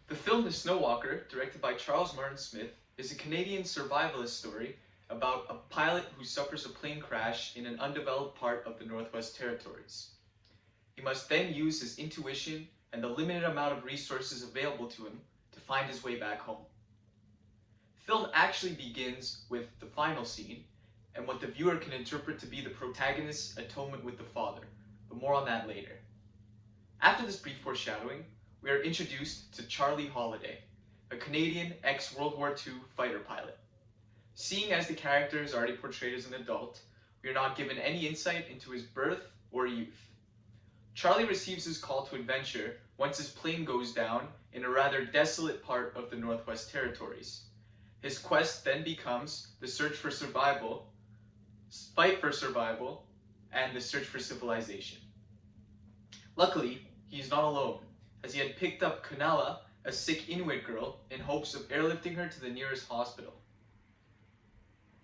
The film The Snow Walker, directed by Charles Martin Smith, is a Canadian survivalist story about a pilot who suffers a plane crash in an undeveloped part of the Northwest Territories. He must then use his intuition and the limited amount of resources available to him to find his way back home. The film actually begins with the final scene and what the viewer can interpret to be the protagonist's atonement with the father, but more on that later. After this brief foreshadowing, we are introduced to Charlie Holiday, a Canadian ex-World War II fighter pilot. Seeing as the character is already portrayed as an adult, we are not given any insight into his birth or youth. Charlie receives his call to adventure once his plane goes down in a rather desolate part of the Northwest Territories. His quest then becomes the search for survival, fight for survival, and the search for civilization. Luckily, he is not alone, as he had picked up Kunala, a sick Inuit girl, in hopes of airlifting her to the nearest hospital.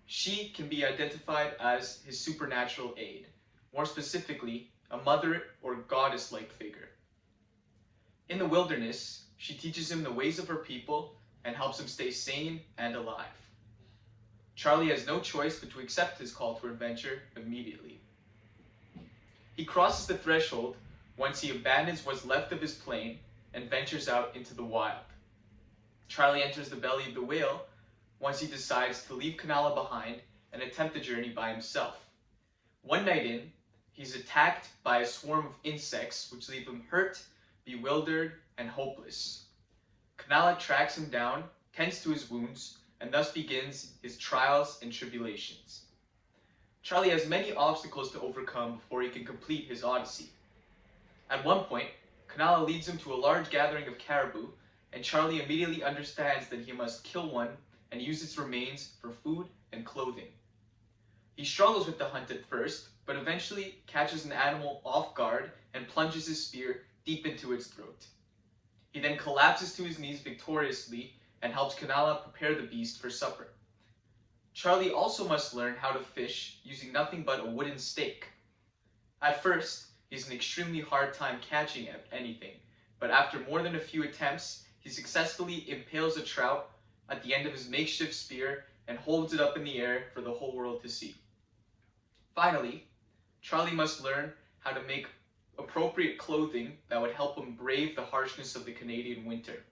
She can be identified as his supernatural aid, more specifically, a mother or goddess-like figure. In the wilderness, she teaches him the ways of her people and helps him stay sane and alive. Charlie has no choice but to accept his call to adventure immediately. He crosses the threshold once he abandons what's left of his plane and ventures out into the wild. Charlie enters the belly of the whale once he decides to leave Kunala behind and attempt the journey by himself. One night in, he's attacked by a swarm of insects which leave him hurt, bewildered, and hopeless. Kunala tracks him down, tends to his wounds, and thus begins his trials and tribulations. Charlie has many obstacles to overcome before he can complete his odyssey. At one point, Kunala leads him to a large gathering of caribou, and Charlie immediately understands that he must kill one and use its remains for food and clothing. He struggles with the hunt at first, but eventually catches an animal off guard and plunges his spear deep into its throat. He then collapses to his knees victoriously and helps Kunala prepare the beast for supper. Charlie also must learn how to fish using nothing but a wooden stake. At first, he has an extremely hard time catching anything, but after more than a few attempts, he successfully impales a trout at the end of his makeshift spear and holds it up in the air for the whole world to see. Finally, Charlie must learn how to make appropriate clothing that would help him brave the harshness of the Canadian winter.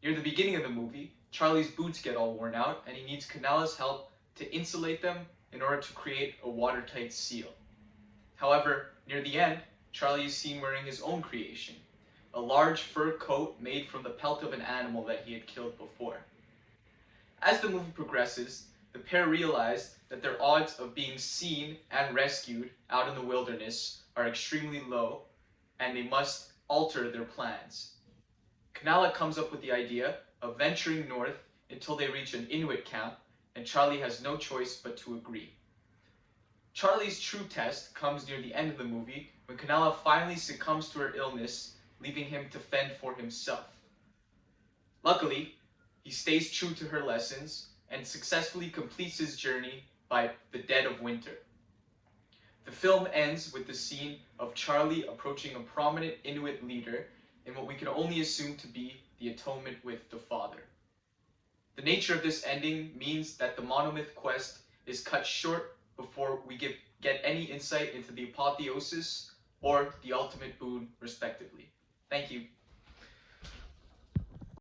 Near the beginning of the movie, Charlie's boots get all worn out and he needs Kunala's help to insulate them in order to create a watertight seal. However, near the end, Charlie is seen wearing his own creation, a large fur coat made from the pelt of an animal that he had killed before. As the movie progresses, the pair realize that their odds of being seen and rescued out in the wilderness are extremely low, and they must alter their plans. Kunala comes up with the idea of venturing north until they reach an Inuit camp, and Charlie has no choice but to agree. Charlie's true test comes near the end of the movie when Kunala finally succumbs to her illness, leaving him to fend for himself. Luckily, he stays true to her lessons and successfully completes his journey by the dead of winter. The film ends with the scene of Charlie approaching a prominent Inuit leader in what we can only assume to be the atonement with the father. The nature of this ending means that the monomyth quest is cut short before we get any insight into the apotheosis or the ultimate boon, respectively. Thank you.